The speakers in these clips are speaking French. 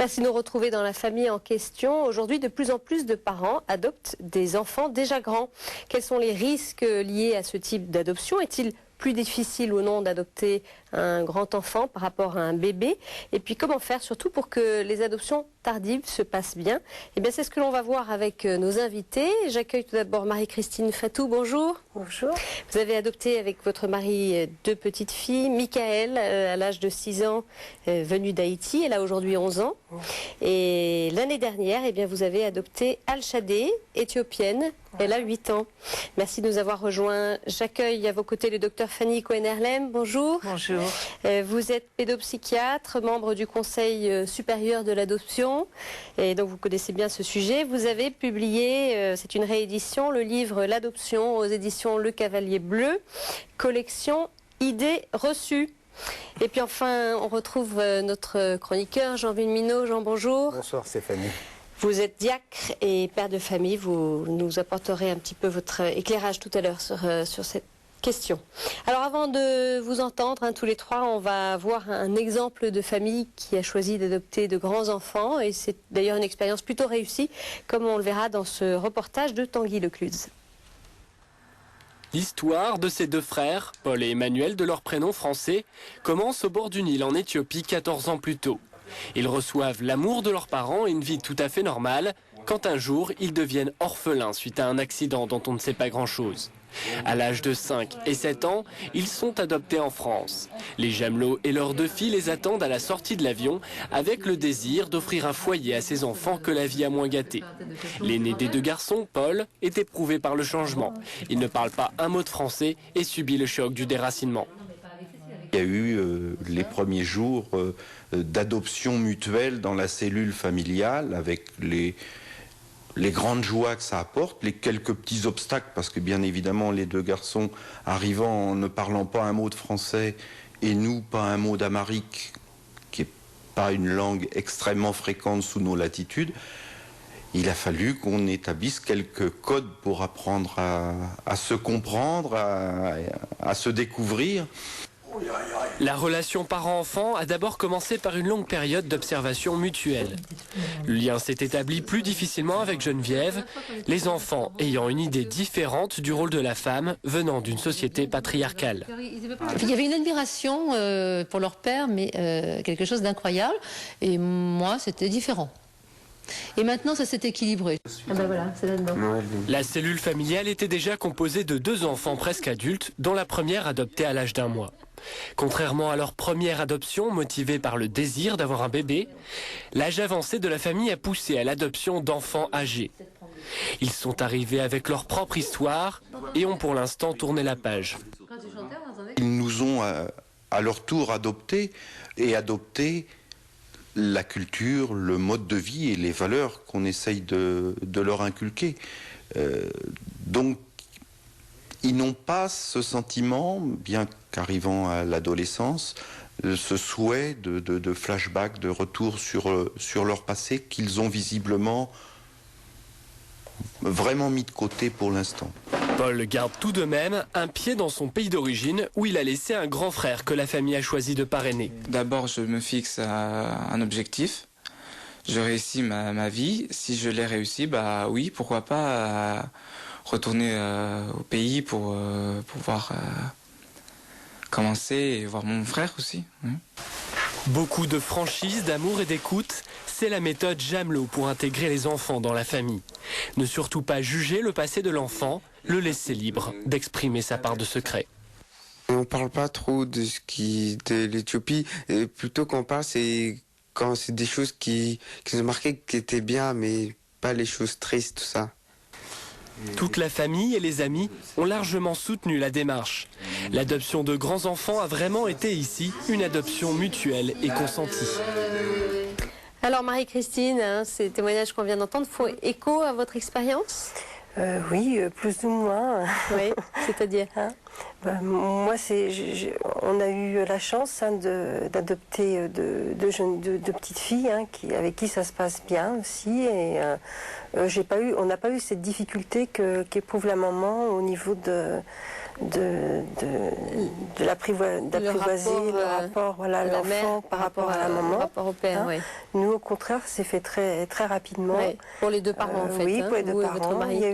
Merci de nous retrouver dans la famille en question. Aujourd'hui, de plus en plus de parents adoptent des enfants déjà grands. Quels sont les risques liés à ce type d'adoption? Est-il plus difficile ou non d'adopter un grand enfant par rapport à un bébé? Et puis comment faire surtout pour que les adoptions tardives se passent bien? Eh bien c'est ce que l'on va voir avec nos invités. J'accueille tout d'abord Marie-Christine Fatou, bonjour. Bonjour. Vous avez adopté avec votre mari deux petites filles. Michael, à l'âge de 6 ans, venue d'Haïti, elle a aujourd'hui 11 ans. Et l'année dernière, eh bien, vous avez adopté Al-Shadé, éthiopienne, elle a 8 ans. Merci de nous avoir rejoints. J'accueille à vos côtés le docteur Fanny Cohen-Herlem, bonjour. Bonjour. Vous êtes pédopsychiatre, membre du Conseil supérieur de l'adoption, et donc vous connaissez bien ce sujet. Vous avez publié, c'est une réédition, le livre L'adoption aux éditions Le Cavalier Bleu, collection Idées reçues. Et puis enfin, on retrouve notre chroniqueur Jean Villeminot. Jean, bonjour. Bonsoir Stéphanie. Vous êtes diacre et père de famille. Vous nous apporterez un petit peu votre éclairage tout à l'heure sur cette question. Alors avant de vous entendre, tous les trois, on va voir un exemple de famille qui a choisi d'adopter de grands enfants. Et c'est d'ailleurs une expérience plutôt réussie, comme on le verra dans ce reportage de Tanguy Lecluse. L'histoire de ces deux frères, Paul et Emmanuel de leur prénom français, commence au bord d'une île en Éthiopie 14 ans plus tôt. Ils reçoivent l'amour de leurs parents et une vie tout à fait normale, quand un jour ils deviennent orphelins suite à un accident dont on ne sait pas grand-chose. À l'âge de 5 et 7 ans, ils sont adoptés en France. Les Jamelot et leurs deux filles les attendent à la sortie de l'avion avec le désir d'offrir un foyer à ces enfants que la vie a moins gâtés. L'aîné des deux garçons, Paul, est éprouvé par le changement. Il ne parle pas un mot de français et subit le choc du déracinement. Il y a eu les premiers jours d'adoption mutuelle dans la cellule familiale avec les grandes joies que ça apporte, les quelques petits obstacles, parce que bien évidemment les deux garçons arrivant en ne parlant pas un mot de français et nous pas un mot d'amharique, qui n'est pas une langue extrêmement fréquente sous nos latitudes, il a fallu qu'on établisse quelques codes pour apprendre à se comprendre, à se découvrir. La relation parent-enfant a d'abord commencé par une longue période d'observation mutuelle. Le lien s'est établi plus difficilement avec Geneviève, les enfants ayant une idée différente du rôle de la femme venant d'une société patriarcale. Il y avait une admiration pour leur père, mais quelque chose d'incroyable. Et moi, c'était différent. Et maintenant, ça s'est équilibré. Ah ben voilà, c'est là-dedans. La cellule familiale était déjà composée de 2 enfants presque adultes, dont la première adoptée à l'âge d'1 mois. Contrairement à leur première adoption, motivée par le désir d'avoir un bébé, l'âge avancé de la famille a poussé à l'adoption d'enfants âgés. Ils sont arrivés avec leur propre histoire et ont pour l'instant tourné la page. Ils nous ont à leur tour adopté la culture, le mode de vie et les valeurs qu'on essaye de leur inculquer. Donc, ils n'ont pas ce sentiment, bien qu'arrivant à l'adolescence, ce souhait de flashback, de retour sur leur passé qu'ils ont visiblement vraiment mis de côté pour l'instant. Paul garde tout de même un pied dans son pays d'origine où il a laissé un grand frère que la famille a choisi de parrainer. D'abord, je me fixe un objectif. Je réussis ma vie. Si je l'ai réussi, bah oui, pourquoi pas retourner au pays pour pouvoir commencer et voir mon frère aussi. Oui. Beaucoup de franchise, d'amour et d'écoute, c'est la méthode Jamelot pour intégrer les enfants dans la famille. Ne surtout pas juger le passé de l'enfant, le laisser libre d'exprimer sa part de secret. On ne parle pas trop de l'Éthiopie, plutôt qu'on parle, c'est quand c'est des choses qui nous ont marqué, qui étaient bien, mais pas les choses tristes, tout ça. Toute la famille et les amis ont largement soutenu la démarche. L'adoption de grands enfants a vraiment été ici une adoption mutuelle et consentie. Alors Marie-Christine, ces témoignages qu'on vient d'entendre font écho à votre expérience? Oui, plus ou moins. Oui, c'est-à-dire Moi, on a eu la chance d'adopter deux petites filles avec qui ça se passe bien aussi. Et on n'a pas eu cette difficulté qu'éprouve la maman au niveau d'apprivoiser le rapport, voilà, l'enfant par rapport à la maman. Rapport au père, oui. Nous, au contraire, c'est fait très, très rapidement. Ouais, pour les deux parents, en fait. Oui, pour les deux vous et parents. votre mari. Il y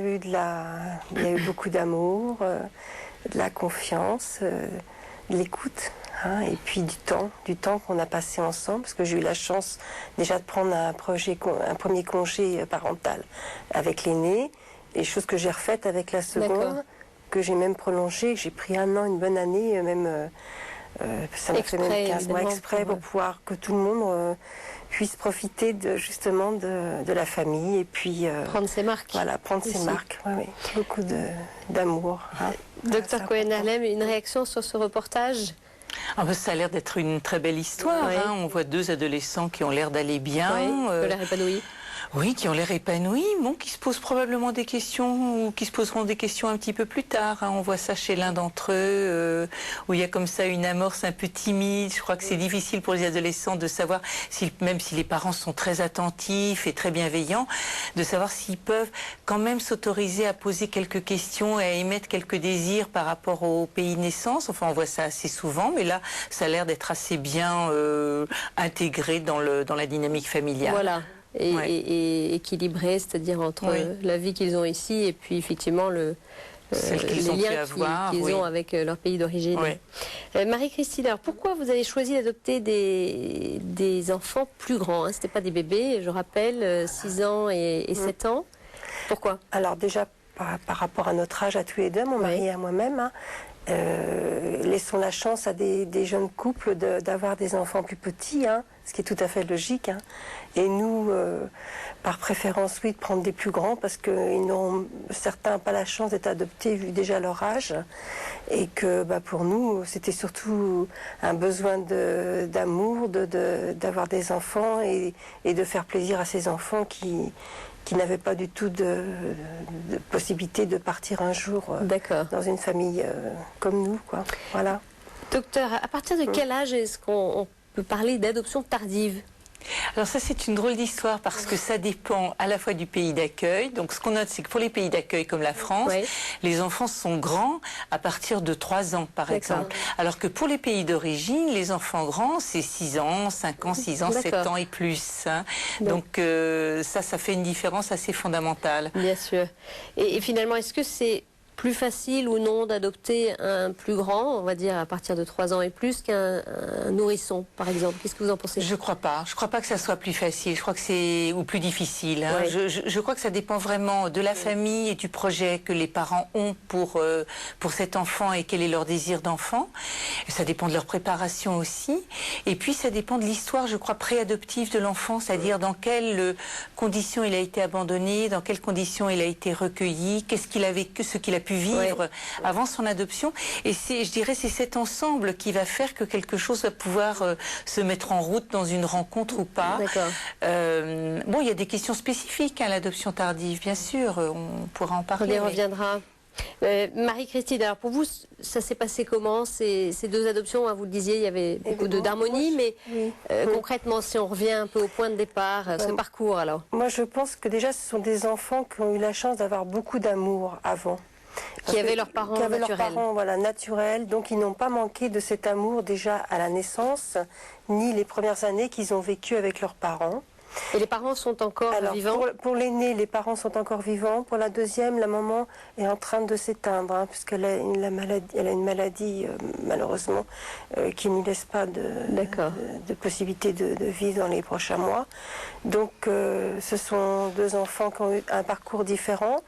a eu beaucoup d'amour, de la confiance, de l'écoute. Et puis du temps qu'on a passé ensemble, parce que j'ai eu la chance déjà de prendre un premier congé parental avec l'aîné, et chose que j'ai refaite avec la seconde, que j'ai même prolongée, que j'ai pris 1 an, une bonne année, même ça m'a fait même 15 mois exprès pour pouvoir que tout le monde puisse profiter justement de la famille et puis prendre ses marques. Voilà, prendre ses marques. Oui. Beaucoup d'amour. Docteur Cohen-Harlem, une réaction sur ce reportage? Ça a l'air d'être une très belle histoire. Oui. On voit 2 adolescents qui ont l'air d'aller bien. Oui, qui ont l'air épanouis. Oui, qui ont l'air épanouis, qui se posent probablement des questions ou qui se poseront des questions un petit peu plus tard. On voit ça chez l'un d'entre eux, où il y a comme ça une amorce un peu timide. Je crois que c'est difficile pour les adolescents de savoir, même si les parents sont très attentifs et très bienveillants, de savoir s'ils peuvent quand même s'autoriser à poser quelques questions et à émettre quelques désirs par rapport au pays de naissance. Enfin, on voit ça assez souvent, mais là, ça a l'air d'être assez bien intégré dans la dynamique familiale. Voilà. Et équilibré, c'est-à-dire entre la vie qu'ils ont ici et puis effectivement les liens qu'ils ont avec leur pays d'origine. Oui. Marie-Christine, alors pourquoi vous avez choisi d'adopter des enfants plus grands, c'était pas des bébés, je rappelle, 6 ans et 7 ans. Pourquoi? Alors déjà, par rapport à notre âge à tous les deux, mon mari et à moi-même, laissons la chance à des jeunes couples d'avoir des enfants plus petits, ce qui est tout à fait logique. Et nous, par préférence, oui, de prendre des plus grands parce que certains n'ont pas la chance d'être adoptés vu déjà leur âge. Et que pour nous, c'était surtout un besoin d'amour, d'avoir des enfants et de faire plaisir à ces enfants qui n'avaient pas du tout de possibilité de partir un jour dans une famille comme nous, quoi. Voilà. Docteur, à partir de quel âge est-ce qu'on peut parler d'adoption tardive? Alors ça, c'est une drôle d'histoire parce que ça dépend à la fois du pays d'accueil. Donc ce qu'on note, c'est que pour les pays d'accueil comme la France, les enfants sont grands à partir de 3 ans, par exemple. Alors que pour les pays d'origine, les enfants grands, c'est 6 ans, 5 ans, 6 ans, 7 ans et plus. Donc ça fait une différence assez fondamentale. Bien sûr. Et finalement, est-ce que c'est plus facile ou non d'adopter un plus grand, on va dire à partir de 3 ans et plus, qu'un nourrisson, par exemple? Qu'est-ce que vous en pensez? Je crois pas. Je crois pas que ça soit plus facile. Je crois que c'est ou plus difficile. Je crois que ça dépend vraiment de la famille et du projet que les parents ont pour cet enfant et quel est leur désir d'enfant. Ça dépend de leur préparation aussi. Et puis ça dépend de l'histoire, je crois, préadoptive de l'enfant, c'est-à-dire dans quelles conditions il a été abandonné, dans quelles conditions il a été recueilli, qu'est-ce qu'il a vécu, ce qu'il a pu vivre avant son adoption. Et je dirais, c'est cet ensemble qui va faire que quelque chose va pouvoir se mettre en route dans une rencontre ou pas. Bon, il y a des questions spécifiques à l'adoption tardive, bien sûr, on pourra en parler. On y reviendra. Marie-Christine, alors pour vous, ça s'est passé comment ces 2 adoptions? Vous le disiez, il y avait beaucoup d'harmonie, mais concrètement, si on revient un peu au point de départ, ce parcours alors? Moi, je pense que déjà, ce sont des enfants qui ont eu la chance d'avoir beaucoup d'amour avant. Qui avaient leurs parents naturels. Leurs parents, naturels, donc ils n'ont pas manqué de cet amour déjà à la naissance, ni les premières années qu'ils ont vécues avec leurs parents. Et les parents sont encore vivants? Pour l'aîné, les parents sont encore vivants. Pour la deuxième, la maman est en train de s'éteindre, puisqu'elle a une maladie, malheureusement, qui ne laisse pas de possibilité de vivre dans les prochains mois. Donc, ce sont 2 enfants qui ont eu un parcours différent,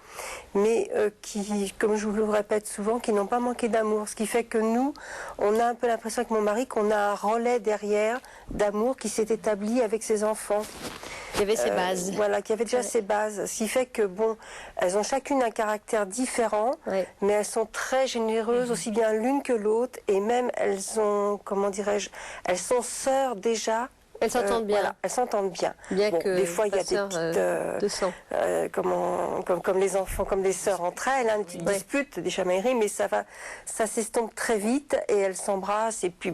mais qui, comme je vous le répète souvent, qui n'ont pas manqué d'amour. Ce qui fait que nous, on a un peu l'impression avec mon mari qu'on a un relais derrière d'amour qui s'est établi avec ses enfants. Il y avait ses bases. Voilà, qui avait déjà ses bases. Ce qui fait que, bon, elles ont chacune un caractère différent, mais elles sont très généreuses, aussi bien l'une que l'autre, et même elles ont, comment dirais-je, elles sont sœurs déjà Elles s'entendent bien. Voilà, elles s'entendent bien. Bien que des fois, il y a des sœur, petites... de sang. comme les enfants, comme les sœurs entre elles, une petite dispute, des chamailleries, mais ça s'estompe très vite et elles s'embrassent et puis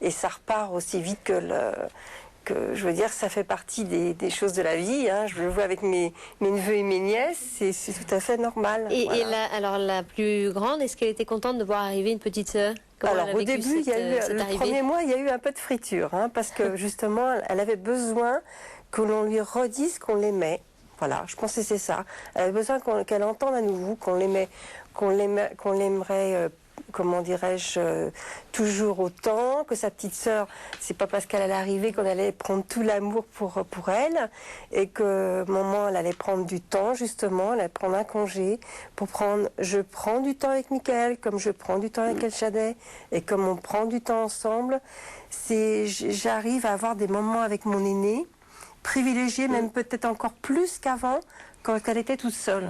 et ça repart aussi vite que je veux dire, ça fait partie des choses de la vie. Hein. Je le vois avec mes neveux et mes nièces, c'est tout à fait normal. Et alors la plus grande, est-ce qu'elle était contente de voir arriver une petite sœur? Alors au début, le premier mois, il y a eu un peu de friture, hein, parce que justement, elle avait besoin que l'on lui redise qu'on l'aimait. Voilà, je pense que c'est ça. Elle avait besoin qu'elle entende à nouveau qu'on l'aimerait, comment dirais-je, toujours autant, que sa petite sœur, c'est pas parce qu'elle allait arriver qu'on allait prendre tout l'amour pour elle, et que maman, elle allait prendre du temps, justement, elle allait prendre un congé je prends du temps avec Michael, comme je prends du temps avec El Shaddai, et comme on prend du temps ensemble, j'arrive à avoir des moments avec mon aînée, privilégiée, même peut-être encore plus qu'avant, quand elle était toute seule.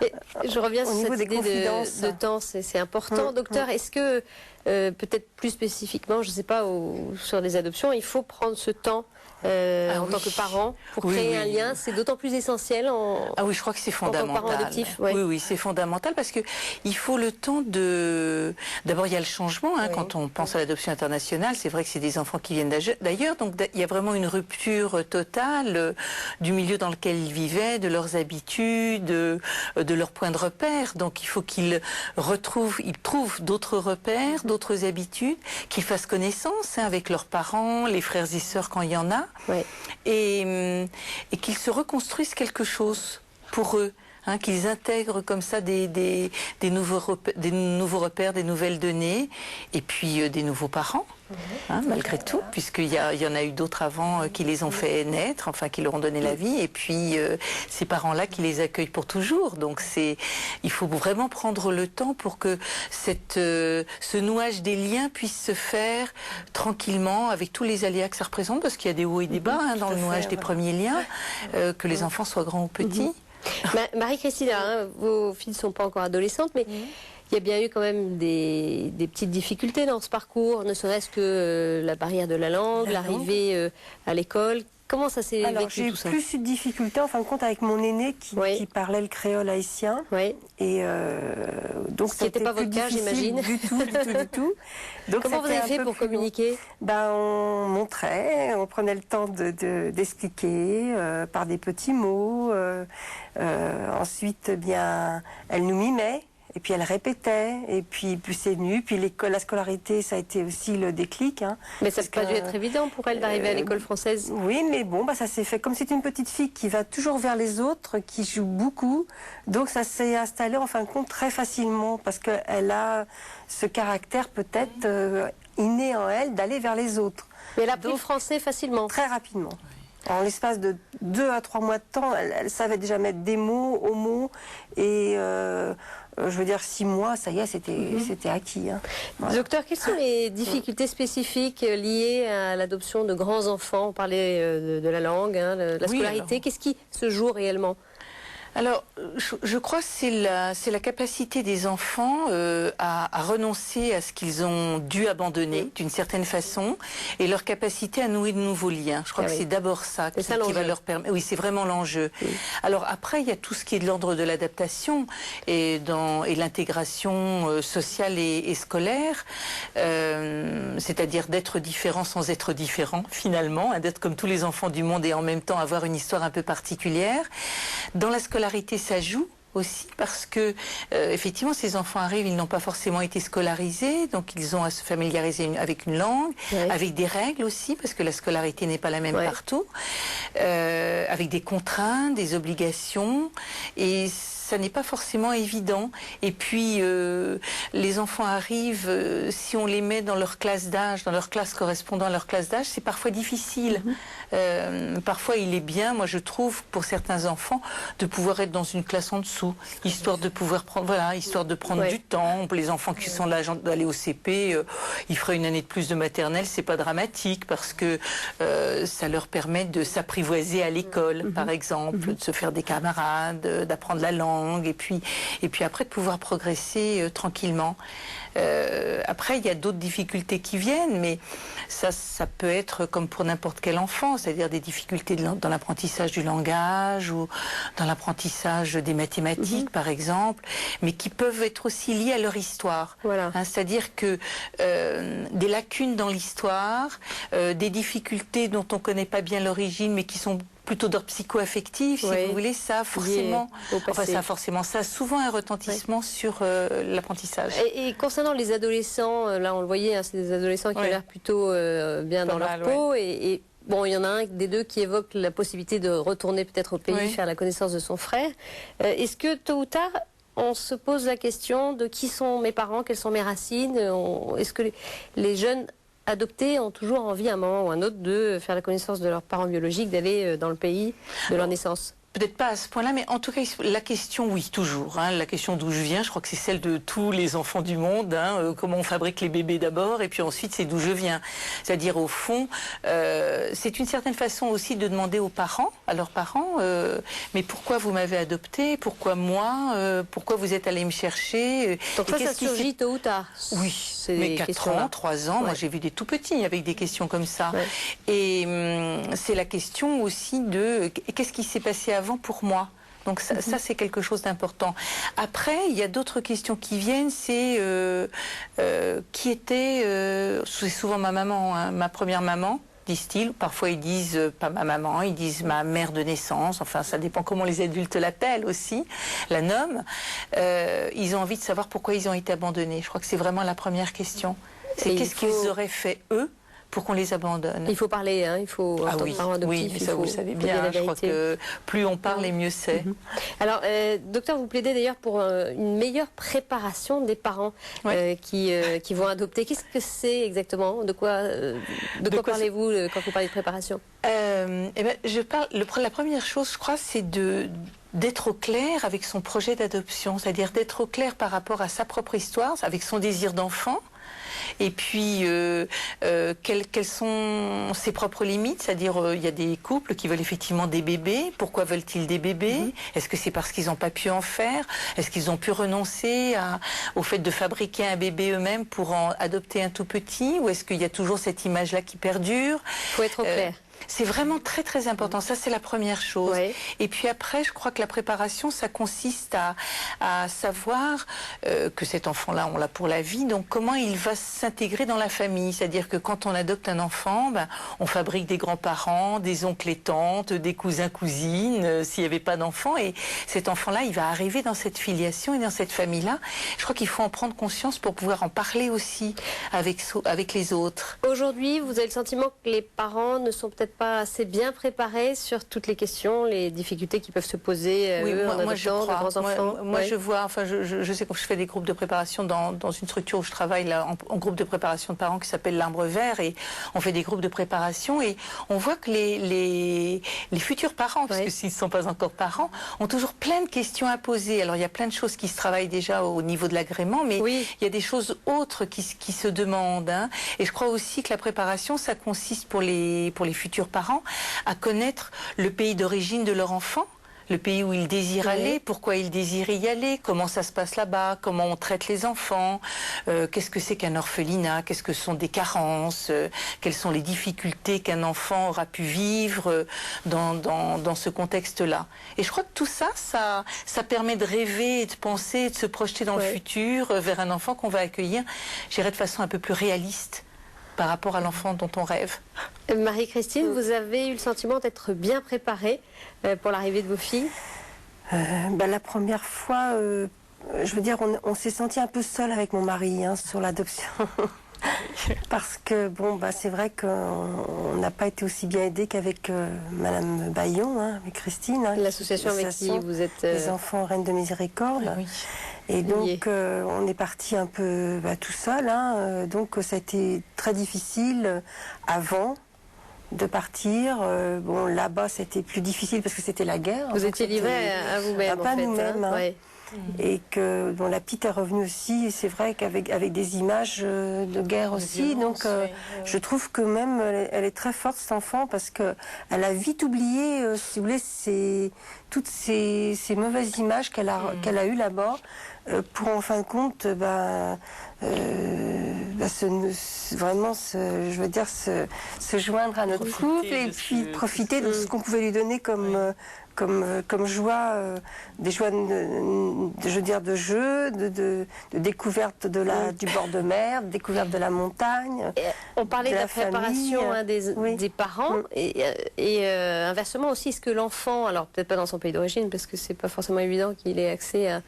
Et je reviens sur cette idée de temps, c'est important. Docteur, est-ce que, peut-être plus spécifiquement, je ne sais pas, sur les adoptions, il faut prendre ce temps en tant que parent pour créer un lien? C'est d'autant plus essentiel Ah oui, je crois que c'est fondamental. En tant que parent adoptif. Oui, c'est fondamental parce que il faut le temps de... D'abord, il y a le changement. Hein, quand on pense à l'adoption internationale, c'est vrai que c'est des enfants qui viennent d'ailleurs. Donc, il y a vraiment une rupture totale du milieu dans lequel ils vivaient, de leurs habitudes, de leurs points de repère. Donc, il faut qu'ils trouvent d'autres repères, d'autres habitudes, qu'ils fassent connaissance avec leurs parents, les frères et sœurs quand il y en a. Et qu'ils se reconstruisent quelque chose pour eux, hein, qu'ils intègrent comme ça des nouveaux repères, des nouvelles données, et puis des nouveaux parents, hein, malgré tout, puisqu'il y en a eu d'autres avant qui les ont fait naître, enfin qui leur ont donné la vie, et puis ces parents-là qui les accueillent pour toujours. Donc il faut vraiment prendre le temps pour que ce nouage des liens puisse se faire tranquillement, avec tous les aléas que ça représente, parce qu'il y a des hauts et des bas dans le nouage des premiers liens, que les enfants soient grands ou petits. Marie-Christine, vos filles ne sont pas encore adolescentes, mais il y a bien eu quand même des petites difficultés dans ce parcours, ne serait-ce que la barrière de la langue, l'arrivée à l'école. Comment ça s'est vécu tout ça? J'ai plus eu de difficultés en fin de compte avec mon aîné qui parlait le créole haïtien. Et donc ce n'était pas votre cas, j'imagine. Du tout. Donc, comment vous avez fait pour communiquer? On montrait, on prenait le temps d'expliquer par des petits mots. Ensuite, elle nous mimait. Et puis elle répétait, et puis c'est venu, puis la scolarité, ça a été aussi le déclic. Hein, mais ça n'a pas dû être évident pour elle d'arriver à l'école française. Oui, mais bon, ça s'est fait. Comme c'est une petite fille qui va toujours vers les autres, qui joue beaucoup, donc ça s'est installé en fin de compte très facilement, parce qu'elle a ce caractère peut-être inné en elle d'aller vers les autres. Mais elle a appris le français facilement? Très rapidement. En l'espace de 2 à 3 mois de temps, elle savait déjà mettre des mots aux mots, et je veux dire 6 mois, ça y est, c'était acquis. Hein. Voilà. Docteur, quelles sont les difficultés spécifiques liées à l'adoption de grands enfants? On parlait de la langue, de la scolarité. Qu'est-ce qui se joue réellement? Alors, je crois que c'est la capacité des enfants à renoncer à ce qu'ils ont dû abandonner d'une certaine façon, et leur capacité à nouer de nouveaux liens. Je crois que c'est d'abord ça qui va leur permettre. Oui, c'est vraiment l'enjeu. Alors après, il y a tout ce qui est de l'ordre de l'adaptation et l'intégration sociale et scolaire, c'est-à-dire d'être différent sans être différent finalement, d'être comme tous les enfants du monde et en même temps avoir une histoire un peu particulière. Dans la scolarité, ça joue aussi parce que effectivement ces enfants arrivent, ils n'ont pas forcément été scolarisés, donc ils ont à se familiariser avec une langue, avec des règles aussi, parce que la scolarité n'est pas la même partout, avec des contraintes, des obligations, et ça n'est pas forcément évident. Et puis les enfants arrivent, si on les met dans leur classe d'âge, dans leur classe correspondant à leur classe d'âge, c'est parfois difficile. Parfois il est bien, moi je trouve, pour certains enfants, de pouvoir être dans une classe en dessous, histoire de pouvoir prendre, histoire de prendre du temps. Pour les enfants qui sont là d'aller au CP, ils feraient une année de plus de maternelle, c'est pas dramatique, parce que ça leur permet de s'apprivoiser à l'école, par exemple, de se faire des camarades, d'apprendre la langue, langue, et puis après de pouvoir progresser tranquillement. Après, il y a d'autres difficultés qui viennent, mais ça peut être comme pour n'importe quel enfant, c'est-à-dire des difficultés dans l'apprentissage du langage ou dans l'apprentissage des mathématiques, par exemple, mais qui peuvent être aussi liées à leur histoire. Voilà. Hein, c'est-à-dire que des lacunes dans l'histoire, des difficultés dont on ne connaît pas bien l'origine, mais qui sont plutôt d'ordre psycho-affectif, si vous voulez, ça a forcément, ça a souvent un retentissement sur l'apprentissage. Et concernant les adolescents, là on le voyait, hein, c'est des adolescents qui ont l'air plutôt bien dans leur peau, et bon, il y en a un des deux qui évoque la possibilité de retourner peut-être au pays, faire la connaissance de son frère. Est-ce que tôt ou tard, on se pose la question de qui sont mes parents, quelles sont mes racines? Est-ce que les jeunes adoptés ont toujours envie à un moment ou à un autre de faire la connaissance de leurs parents biologiques, d'aller dans le pays de leur naissance? Peut-être pas à ce point-là, mais en tout cas, la question, oui, toujours. Hein, la question d'où je viens, je crois que c'est celle de tous les enfants du monde. Hein, comment on fabrique les bébés d'abord, et puis ensuite, c'est d'où je viens. C'est-à-dire, au fond, c'est une certaine façon aussi de demander aux parents, à leurs parents, mais pourquoi vous m'avez adopté? Pourquoi moi? Pourquoi vous êtes allé me chercher? Donc ça surgit tôt ou tard? Oui, mais 4 ans, 3 ans, moi j'ai vu des tout petits avec des questions comme ça. Et c'est la question aussi de qu'est-ce qui s'est passé avant pour moi. Donc ça c'est quelque chose d'important. Après, il y a d'autres questions qui viennent, c'est qui était, c'est souvent ma maman, hein, ma première maman, disent-ils. Parfois ils disent pas ma maman, ils disent ma mère de naissance, enfin ça dépend comment les adultes l'appellent aussi, la nomment. Ils ont envie de savoir pourquoi ils ont été abandonnés. Je crois que c'est vraiment la première question. C'est qu'est-ce qu'ils auraient fait eux pour qu'on les abandonne. Il faut parler, hein, il faut... Oui, mais ça vous le savez bien, hein, je crois que plus on parle et mieux c'est. Alors, docteur, vous plaidez d'ailleurs pour une meilleure préparation des parents qui vont adopter. Qu'est-ce que c'est exactement? De quoi parlez-vous quand vous parlez de préparation? La première chose, je crois, c'est d'être au clair avec son projet d'adoption, c'est-à-dire d'être au clair par rapport à sa propre histoire, avec son désir d'enfant. Et puis, quelles sont ses propres limites? C'est-à-dire, il y a des couples qui veulent effectivement des bébés. Pourquoi veulent-ils des bébés? Est-ce que c'est parce qu'ils n'ont pas pu en faire? Est-ce qu'ils ont pu renoncer au fait de fabriquer un bébé eux-mêmes pour en adopter un tout petit? Ou est-ce qu'il y a toujours cette image-là qui perdure? Il faut être au clair. C'est vraiment très très important, ça c'est la première chose. Et puis après, je crois que la préparation, ça consiste à savoir que cet enfant-là, on l'a pour la vie, donc comment il va s'intégrer dans la famille. C'est-à-dire que quand on adopte un enfant, on fabrique des grands-parents, des oncles et tantes, des cousins, cousines, s'il n'y avait pas d'enfant. Et cet enfant-là, il va arriver dans cette filiation et dans cette famille-là. Je crois qu'il faut en prendre conscience pour pouvoir en parler aussi avec les autres. Aujourd'hui, vous avez le sentiment que les parents ne sont peut-être pas assez bien préparés sur toutes les questions, les difficultés qui peuvent se poser en adoptant de grands enfants. Moi je vois, enfin je sais quand je fais des groupes de préparation dans une structure où je travaille là, en groupe de préparation de parents qui s'appelle l'Arbre Vert, et on fait des groupes de préparation et on voit que les futurs parents, parce que s'ils ne sont pas encore parents, ont toujours plein de questions à poser. Alors il y a plein de choses qui se travaillent déjà au niveau de l'agrément, mais il y a des choses autres qui se demandent. Hein. Et je crois aussi que la préparation, ça consiste pour les futurs parents à connaître le pays d'origine de leur enfant, le pays où ils désirent aller, pourquoi ils désirent y aller, comment ça se passe là-bas, comment on traite les enfants, qu'est-ce que c'est qu'un orphelinat, qu'est-ce que sont des carences, quelles sont les difficultés qu'un enfant aura pu vivre dans ce contexte-là. Et je crois que tout ça, ça permet de rêver, et de penser, et de se projeter dans le futur vers un enfant qu'on va accueillir, je dirais de façon un peu plus réaliste par rapport à l'enfant dont on rêve. Marie-Christine, vous avez eu le sentiment d'être bien préparée pour l'arrivée de vos filles? La première fois, je veux dire, on s'est senti un peu seul avec mon mari sur l'adoption. Parce que, c'est vrai qu'on n'a pas été aussi bien aidés qu'avec Madame Bayon, avec Christine. L'association avec qui vous êtes... Les enfants Reines de Miséricorde. Oui. Et donc, on est parti un peu tout seul. Donc, ça a été très difficile avant de partir. Là-bas, c'était plus difficile parce que c'était la guerre. Vous étiez livrés à vous-même, pas nous-mêmes. et que dont la petite est revenue aussi. Et c'est vrai qu'avec des images de guerre aussi. Donc je trouve que même elle est très forte cette enfant parce que elle a vite oublié, si vous voulez, toutes ces mauvaises images qu'elle a eues là-bas. Pour en fin de compte, vraiment, je veux dire, se joindre à notre couple et puis profiter de ce qu'on pouvait lui donner comme joie, des joies de jeu, de découverte du bord de mer, de découverte de la montagne. On parlait de la préparation des parents et inversement aussi, est-ce que l'enfant, alors peut-être pas dans son pays d'origine parce que c'est pas forcément évident qu'il ait accès à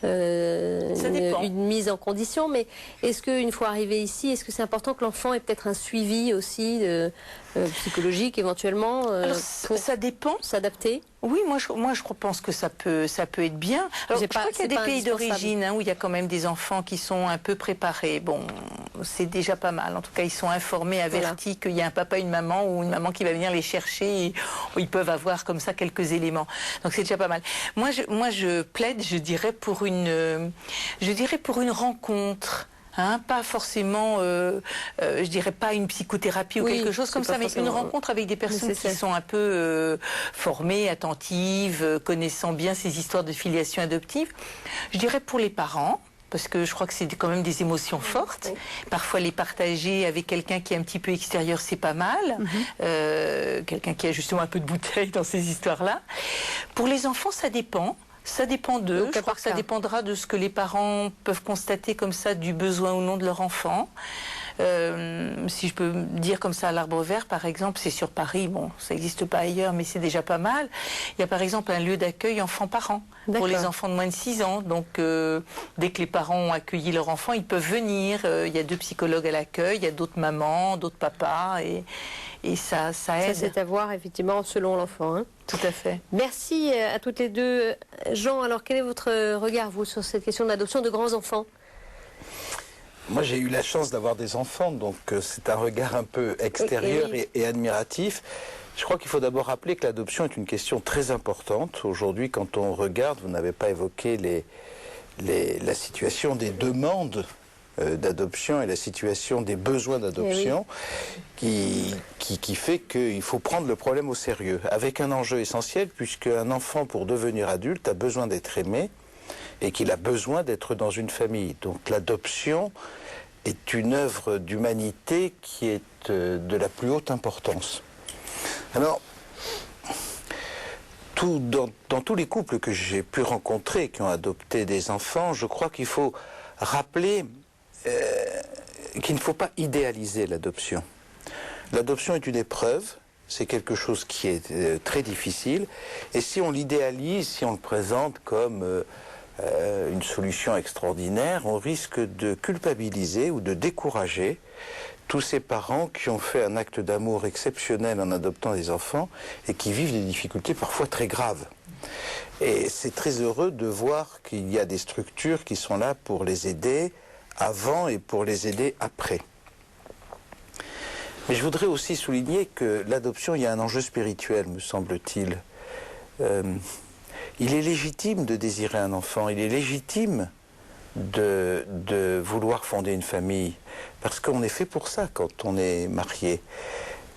une mise en condition, mais est-ce qu'une fois arrivé ici, est-ce que c'est important que l'enfant ait peut-être un suivi aussi psychologique éventuellement pour ça dépend. S'adapter? Oui, moi je pense que ça peut être bien. Alors, je crois qu'il y a des pays d'origine où il y a quand même des enfants qui sont un peu préparés. Bon, c'est déjà pas mal. En tout cas, ils sont informés, avertis qu'il y a un papa, une maman ou une maman qui va venir les chercher. Et ils peuvent avoir comme ça quelques éléments. Donc c'est déjà pas mal. Moi, je plaide, je dirais pour une rencontre. Pas forcément, je dirais pas une psychothérapie ou quelque chose comme ça, mais une rencontre avec des personnes qui sont un peu formées, attentives, connaissant bien ces histoires de filiation adoptive. Je dirais pour les parents, parce que je crois que c'est quand même des émotions fortes. Oui. Parfois, les partager avec quelqu'un qui est un petit peu extérieur, c'est pas mal. Quelqu'un qui a justement un peu de bouteille dans ces histoires-là. Pour les enfants, ça dépend. Ça dépend d'eux. Je crois que ça dépendra de ce que les parents peuvent constater comme ça du besoin ou non de leur enfant. Si je peux dire comme ça à l'Arbre Vert, par exemple, c'est sur Paris, bon, ça n'existe pas ailleurs, mais c'est déjà pas mal. Il y a par exemple un lieu d'accueil enfants-parents pour les enfants de moins de 6 ans. Donc, dès que les parents ont accueilli leur enfant, ils peuvent venir. Il y a 2 psychologues à l'accueil, il y a d'autres mamans, d'autres papas, et ça aide. Ça, c'est à voir, effectivement, selon l'enfant. Hein. Tout à fait. Merci à toutes les deux. Jean, alors quel est votre regard, vous, sur cette question de l'adoption de grands-enfants ? Moi, j'ai eu la chance d'avoir des enfants, donc c'est un regard un peu extérieur et admiratif. Je crois qu'il faut d'abord rappeler que l'adoption est une question très importante. Aujourd'hui, quand on regarde, vous n'avez pas évoqué la situation des demandes d'adoption et la situation des besoins d'adoption qui fait qu'il faut prendre le problème au sérieux, avec un enjeu essentiel, puisque un enfant, pour devenir adulte, a besoin d'être aimé et qu'il a besoin d'être dans une famille. Donc l'adoption est une œuvre d'humanité qui est de la plus haute importance. Alors, dans tous les couples que j'ai pu rencontrer qui ont adopté des enfants, je crois qu'il faut rappeler qu'il ne faut pas idéaliser l'adoption. L'adoption est une épreuve, c'est quelque chose qui est très difficile, et si on l'idéalise, si on le présente comme une solution extraordinaire, on risque de culpabiliser ou de décourager tous ces parents qui ont fait un acte d'amour exceptionnel en adoptant des enfants et qui vivent des difficultés parfois très graves. Et c'est très heureux de voir qu'il y a des structures qui sont là pour les aider avant et pour les aider après. Mais je voudrais aussi souligner que l'adoption, il y a un enjeu spirituel, me semble-t-il. Il est légitime de désirer un enfant, il est légitime de vouloir fonder une famille, parce qu'on est fait pour ça quand on est marié.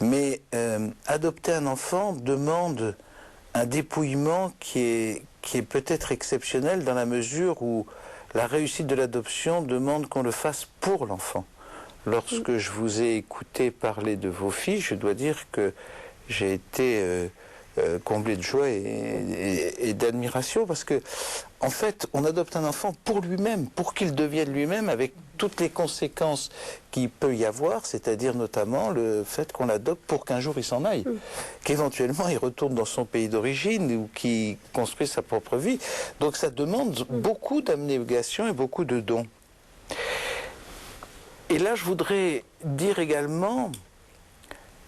Mais adopter un enfant demande un dépouillement qui est peut-être exceptionnel dans la mesure où la réussite de l'adoption demande qu'on le fasse pour l'enfant. Lorsque je vous ai écouté parler de vos filles, je dois dire que j'ai été comblé de joie et d'admiration, parce que en fait, on adopte un enfant pour lui-même, pour qu'il devienne lui-même, avec toutes les conséquences qu'il peut y avoir, c'est-à-dire notamment le fait qu'on l'adopte pour qu'un jour il s'en aille, qu'éventuellement il retourne dans son pays d'origine ou qu'il construise sa propre vie. Donc ça demande beaucoup d'abnégation et beaucoup de dons. Et là, je voudrais dire également,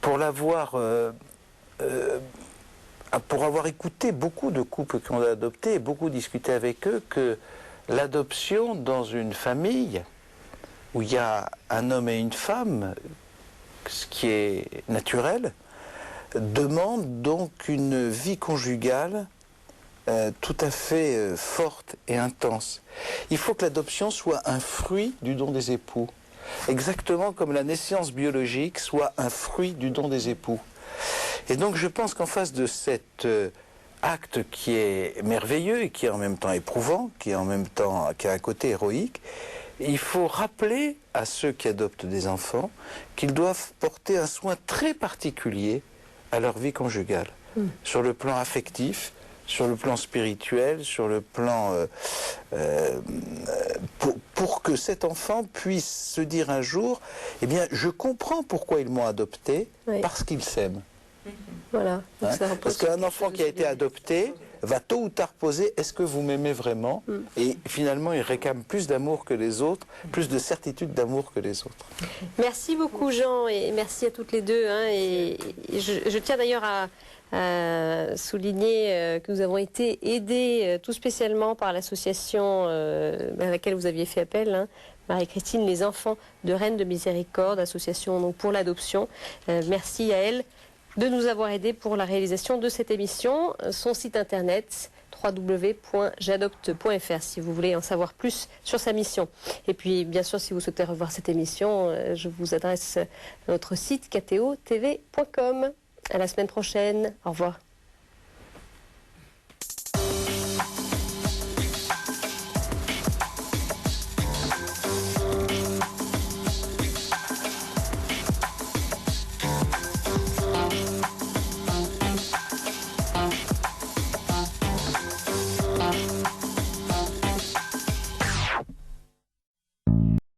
pour avoir écouté beaucoup de couples qui ont adopté et beaucoup discuté avec eux, que l'adoption dans une famille où il y a un homme et une femme, ce qui est naturel, demande donc une vie conjugale tout à fait forte et intense. Il faut que l'adoption soit un fruit du don des époux. Exactement comme la naissance biologique soit un fruit du don des époux. Et donc je pense qu'en face de cet acte qui est merveilleux et qui est en même temps éprouvant, qui a un côté héroïque, il faut rappeler à ceux qui adoptent des enfants qu'ils doivent porter un soin très particulier à leur vie conjugale, sur le plan affectif, sur le plan spirituel, sur le plan pour que cet enfant puisse se dire un jour, eh bien, je comprends pourquoi ils m'ont adopté, parce qu'ils s'aiment. Voilà. Donc Parce qu'un enfant qui a été adopté va tôt ou tard poser, est-ce que vous m'aimez vraiment? Et finalement, il réclame plus d'amour que les autres, plus de certitude d'amour que les autres. Merci beaucoup Jean et merci à toutes les deux. Et je tiens d'ailleurs à souligner que nous avons été aidés tout spécialement par l'association à laquelle vous aviez fait appel, Marie-Christine, les enfants de Reine de Miséricorde, association donc, pour l'adoption. Merci à elle de nous avoir aidés pour la réalisation de cette émission. Son site internet www.j'adopte.fr si vous voulez en savoir plus sur sa mission. Et puis bien sûr si vous souhaitez revoir cette émission, je vous adresse notre site kto-tv.com. À la semaine prochaine. Au revoir.